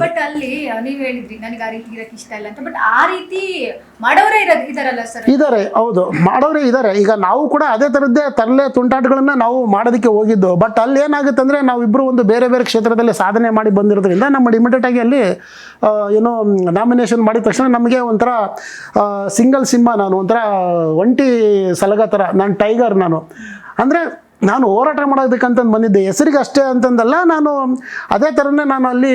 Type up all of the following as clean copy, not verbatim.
ಅಲ್ಲಿ. ಬಟ್ ಅಲ್ಲಿ ನೀವ್ ಹೇಳಿದ್ರಿ ನನಗೆ ಆ ರೀತಿ ಇರಕ್ಕೆ ಇಷ್ಟ ಇಲ್ಲ ಅಂತ, ಬಟ್ ಆ ರೀತಿ ಮಾಡೋರೇ ಇದಾರಲ್ಲ ಸರ್. ಇದ್ದಾರೆ, ಹೌದು, ಮಾಡೋರೇ ಇದ್ದಾರೆ. ಈಗ ನಾವು ಕೂಡ ಅದೇ ಥರದ್ದೇ ತರಲೆ ತುಂಟಾಟಗಳನ್ನ ನಾವು ಮಾಡೋದಕ್ಕೆ ಹೋಗಿದ್ದು. ಬಟ್ ಅಲ್ಲಿ ಏನಾಗುತ್ತೆ ಅಂದರೆ ನಾವಿಬ್ಬರು ಒಂದು ಬೇರೆ ಬೇರೆ ಕ್ಷೇತ್ರದಲ್ಲಿ ಸಾಧನೆ ಮಾಡಿ ಬಂದಿರೋದ್ರಿಂದ ನಮ್ಮ ಇಮಿಡಿಯೇಟ್ ಆಗಿ ಅಲ್ಲಿ ಏನೋ ನಾಮಿನೇಷನ್ ಮಾಡಿದ ತಕ್ಷಣ ನಮಗೆ ಒಂಥರ ಸಿಂಗಲ್ ಸಿಂಹ, ನಾನು ಒಂಥರ ಒಂಟಿ ಸಲಗ ಥರ, ನಾನು ಟೈಗರ್. ನಾನು ಅಂದರೆ ನಾನು ಹೋರಾಟ ಮಾಡೋದಕ್ಕಂತ ಬಂದಿದ್ದೆ, ಹೆಸರಿಗೆ ಅಷ್ಟೇ ಅಂತಂದಲ್ಲ, ನಾನು ಅದೇ ಥರನೇ ನಾನು ಅಲ್ಲಿ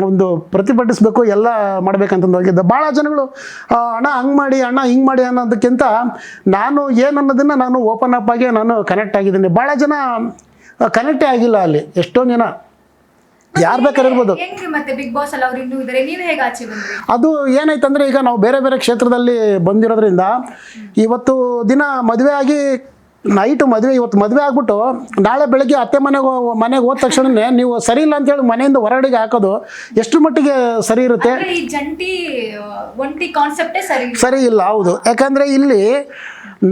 ಒಂದು ಪ್ರತಿಭಟಿಸಬೇಕು, ಎಲ್ಲ ಮಾಡ್ಬೇಕಂತಂದು ಹೋಗಿದ್ದೆ. ಭಾಳ ಜನಗಳು ಅಣ್ಣ ಹಂಗೆ ಮಾಡಿ, ಅಣ್ಣ ಹಿಂಗೆ ಮಾಡಿ ಅನ್ನೋದಕ್ಕಿಂತ ನಾನು ಏನು ಅನ್ನೋದನ್ನು ನಾನು ಓಪನ್ ಅಪ್ ಆಗಿ ನಾನು ಕನೆಕ್ಟ್ ಆಗಿದ್ದೀನಿ. ಭಾಳ ಜನ ಕನೆಕ್ಟೇ ಆಗಿಲ್ಲ ಅಲ್ಲಿ, ಎಷ್ಟೊಂದು ಜನ ಯಾರು ಬೇಕಾದ್ರೆ ಇರ್ಬೋದು. ಹೆಂಗೆ ಮತ್ತೆ ಬಿಗ್ ಬಾಸ್ ಅಲ್ಲಿ ಅವ್ರು ಇನ್ನೂ ಇದ್ದಾರೆ, ನೀವು ಹೇಗೆ ಆಚೆ ಬಂದ್ರಿ? ಅದು ಏನಾಯ್ತಂದ್ರೆ ಈಗ ನಾವು ಬೇರೆ ಬೇರೆ ಕ್ಷೇತ್ರದಲ್ಲಿ ಬಂದಿರೋದ್ರಿಂದ ಇವತ್ತು ದಿನ ಮದುವೆ ಆಗಿ ನೈಟು ಮದುವೆ, ಇವತ್ತು ಮದುವೆ ಆಗ್ಬಿಟ್ಟು ನಾಳೆ ಬೆಳಗ್ಗೆ ಅತ್ತೆ ಮನೆಗೆ ಹೋದ ತಕ್ಷಣನೇ ನೀವು ಸರಿ ಇಲ್ಲ ಅಂತೇಳಿ ಮನೆಯಿಂದ ಹೊರಗಡೆಗೆ ಹಾಕೋದು ಎಷ್ಟು ಮಟ್ಟಿಗೆ ಸರಿ ಇರುತ್ತೆ? ಈ ಜಂಟಿ ಒಂಟಿ ಕಾನ್ಸೆಪ್ಟೇ ಸರಿ ಇಲ್ಲ. ಹೌದು, ಯಾಕಂದರೆ ಇಲ್ಲಿ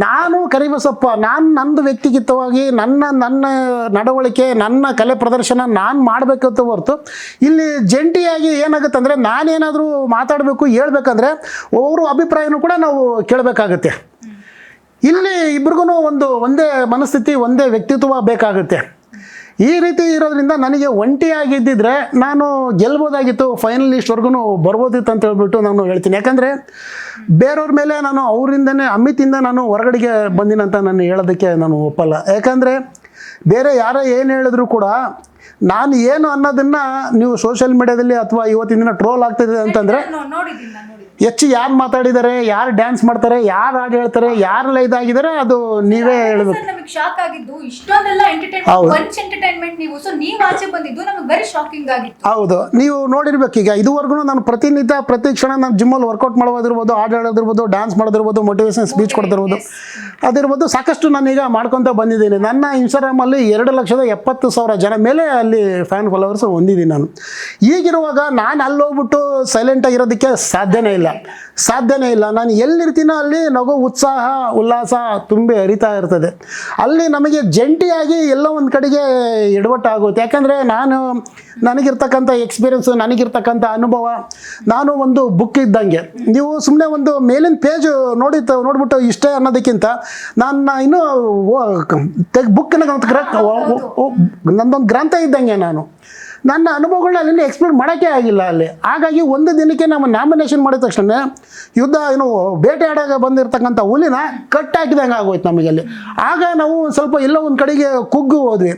ನಾನು ಕರಿಬಸಪ್ಪ, ನಾನು ನಂದು ವ್ಯಕ್ತಿಗತವಾಗಿ ನನ್ನ ನಡವಳಿಕೆ, ನನ್ನ ಕಲೆ ಪ್ರದರ್ಶನ ನಾನು ಮಾಡಬೇಕಂತ ಹೊರತು ಇಲ್ಲಿ ಜಂಟಿಯಾಗಿ ಏನಾಗುತ್ತೆ ಅಂದರೆ ನಾನೇನಾದರೂ ಮಾತಾಡಬೇಕು ಹೇಳ್ಬೇಕಂದ್ರೆ ಅವ್ರ ಅಭಿಪ್ರಾಯನೂ ಕೂಡ ನಾವು ಕೇಳಬೇಕಾಗತ್ತೆ. ಇಲ್ಲಿ ಇಬ್ರಿಗೂ ಒಂದೇ ಮನಸ್ಥಿತಿ, ಒಂದೇ ವ್ಯಕ್ತಿತ್ವ ಬೇಕಾಗುತ್ತೆ. ಈ ರೀತಿ ಇರೋದ್ರಿಂದ ನನಗೆ ಒಂಟಿಯಾಗಿದ್ದಿದ್ರೆ ನಾನು ಗೆಲ್ಬೋದಾಗಿತ್ತು, ಫೈನಲ್ ಲಿಸ್ಟ್ವರೆಗೂ ಬರ್ಬೋದಿತ್ತು ಅಂತ ಹೇಳ್ಬಿಟ್ಟು ನಾನು ಹೇಳ್ತೀನಿ. ಯಾಕಂದರೆ ಬೇರೆಯವ್ರ ಮೇಲೆ ನಾನು ಅವರಿಂದನೇ ಅಮಿತಿಂದ ನಾನು ಹೊರಗಡೆಗೆ ಬಂದಿನಂತ ನಾನು ಹೇಳೋದಕ್ಕೆ ನಾನು ಒಪ್ಪಲ್ಲ. ಯಾಕಂದರೆ ಬೇರೆ ಯಾರೋ ಏನು ಹೇಳಿದ್ರು ಕೂಡ ನಾನು ಏನು ಅನ್ನೋದನ್ನು ನೀವು ಸೋಷಿಯಲ್ ಮೀಡಿಯಾದಲ್ಲಿ ಅಥವಾ ಇವತ್ತಿನ ದಿನ ಟ್ರೋಲ್ ಆಗ್ತಿದೆ ಅಂತಂದರೆ ಹೆಚ್ಚು ಯಾರು ಮಾತಾಡಿದ್ದಾರೆ, ಯಾರು ಡ್ಯಾನ್ಸ್ ಮಾಡ್ತಾರೆ, ಯಾರು ಹಾಡು ಹೇಳ್ತಾರೆ, ಯಾರೆಲ್ಲ ಇದಾಗಿದ್ದಾರೆ ಅದು ನೀವೇ ಹೇಳ್ಬೇಕು. ನಮಗೆ ಶಾಕ್ ಆಗಿದ್ದು ಇಷ್ಟೊಂದೆಲ್ಲ ಎಂಟರ್ಟೈನ್ಮೆಂಟ್ ನೀವು, ಸೊ ನೀವು ಆಚೆ ಬಂದಿದ್ದು ನಮಗೆ ವೆರಿ ಶಾಕಿಂಗ್ ಆಗಿತ್ತು. ಹೌದು, ನೀವು ನೋಡಿರ್ಬೇಕು. ಈಗ ಇದುವರೆಗೂ ನಾನು ಪ್ರತಿನಿತ್ಯ ಪ್ರತಿ ಕ್ಷಣ ನಾನು ಜಿಮ್ಮಲ್ಲಿ ವರ್ಕೌಟ್ ಮಾಡೋದಿರ್ಬೋದು, ಹಾಡು ಹೇಳೋದಿರ್ಬೋದು, ಡ್ಯಾನ್ಸ್ ಮಾಡೋದಿರ್ಬೋದು, ಮೋಟಿವೇಶನ್ ಸ್ಪೀಚ್ ಕೊಡ್ತಿರ್ಬೋದು, ಅದಿರ್ಬೋದು, ಸಾಕಷ್ಟು ನಾನೀಗ ಮಾಡ್ಕೊತ ಬಂದಿದ್ದೀನಿ. ನನ್ನ ಇನ್ಸ್ಟಾಗ್ರಾಮಲ್ಲಿ 2,70,000 ಜನ ಮೇಲೆ ಅಲ್ಲಿ ಫ್ಯಾನ್ ಫಾಲೋವರ್ಸ್ ಹೊಂದಿದ್ದೀನಿ ನಾನು. ಈಗಿರುವಾಗ ನಾನು ಅಲ್ಲಿ ಹೋಗ್ಬಿಟ್ಟು ಸೈಲೆಂಟಾಗಿರೋದಕ್ಕೆ ಸಾಧ್ಯನೇ ಇಲ್ಲ. ನಾನು ಎಲ್ಲಿರ್ತೀನೋ ಅಲ್ಲಿ ನಗು, ಉತ್ಸಾಹ, ಉಲ್ಲಾಸ ತುಂಬಿ ಹರಿತಾ ಇರ್ತದೆ. ಅಲ್ಲಿ ನಮಗೆ ಜಂಟಿಯಾಗಿ ಎಲ್ಲೋ ಒಂದು ಕಡೆಗೆ ಎಡವಟ್ಟಾಗುತ್ತೆ. ಯಾಕಂದರೆ ನನಗಿರ್ತಕ್ಕಂಥ ಎಕ್ಸ್ಪೀರಿಯೆನ್ಸು, ನನಗಿರ್ತಕ್ಕಂಥ ಅನುಭವ, ನಾನು ಒಂದು ಬುಕ್ ಇದ್ದಂಗೆ. ನೀವು ಸುಮ್ಮನೆ ಒಂದು ಮೇಲಿನ ಪೇಜ್ ನೋಡ್ಬಿಟ್ಟು ಇಷ್ಟೇ ಅನ್ನೋದಕ್ಕಿಂತ ನಾನು ಇನ್ನೂ ಬುಕ್ಕಿನ ನಂದೊಂದು ಗ್ರಂಥ ಇದ್ದಂಗೆ. ನನ್ನ ಅನುಭವಗಳನ್ನ ಅಲ್ಲಿ ಎಕ್ಸ್ಪ್ಲೇನ್ ಮಾಡೋಕ್ಕೆ ಆಗಿಲ್ಲ ಅಲ್ಲಿ. ಹಾಗಾಗಿ ಒಂದು ದಿನಕ್ಕೆ ನಮ್ಮ ನಾಮಿನೇಷನ್ ಮಾಡಿದ ತಕ್ಷಣ ಯುದ್ಧ ಬೇಟೆಯಾಡಾಗ ಬಂದಿರತಕ್ಕಂಥ ಹುಲಿನ ಕಟ್ ಹಾಕಿದಂಗೆ ಆಗೋಯ್ತು ನಮಗೆ ಅಲ್ಲಿ. ಆಗ ನಾವು ಸ್ವಲ್ಪ ಎಲ್ಲೋ ಒಂದು ಕಡೆಗೆ ಕುಗ್ಗು ಹೋದ್ವಿ.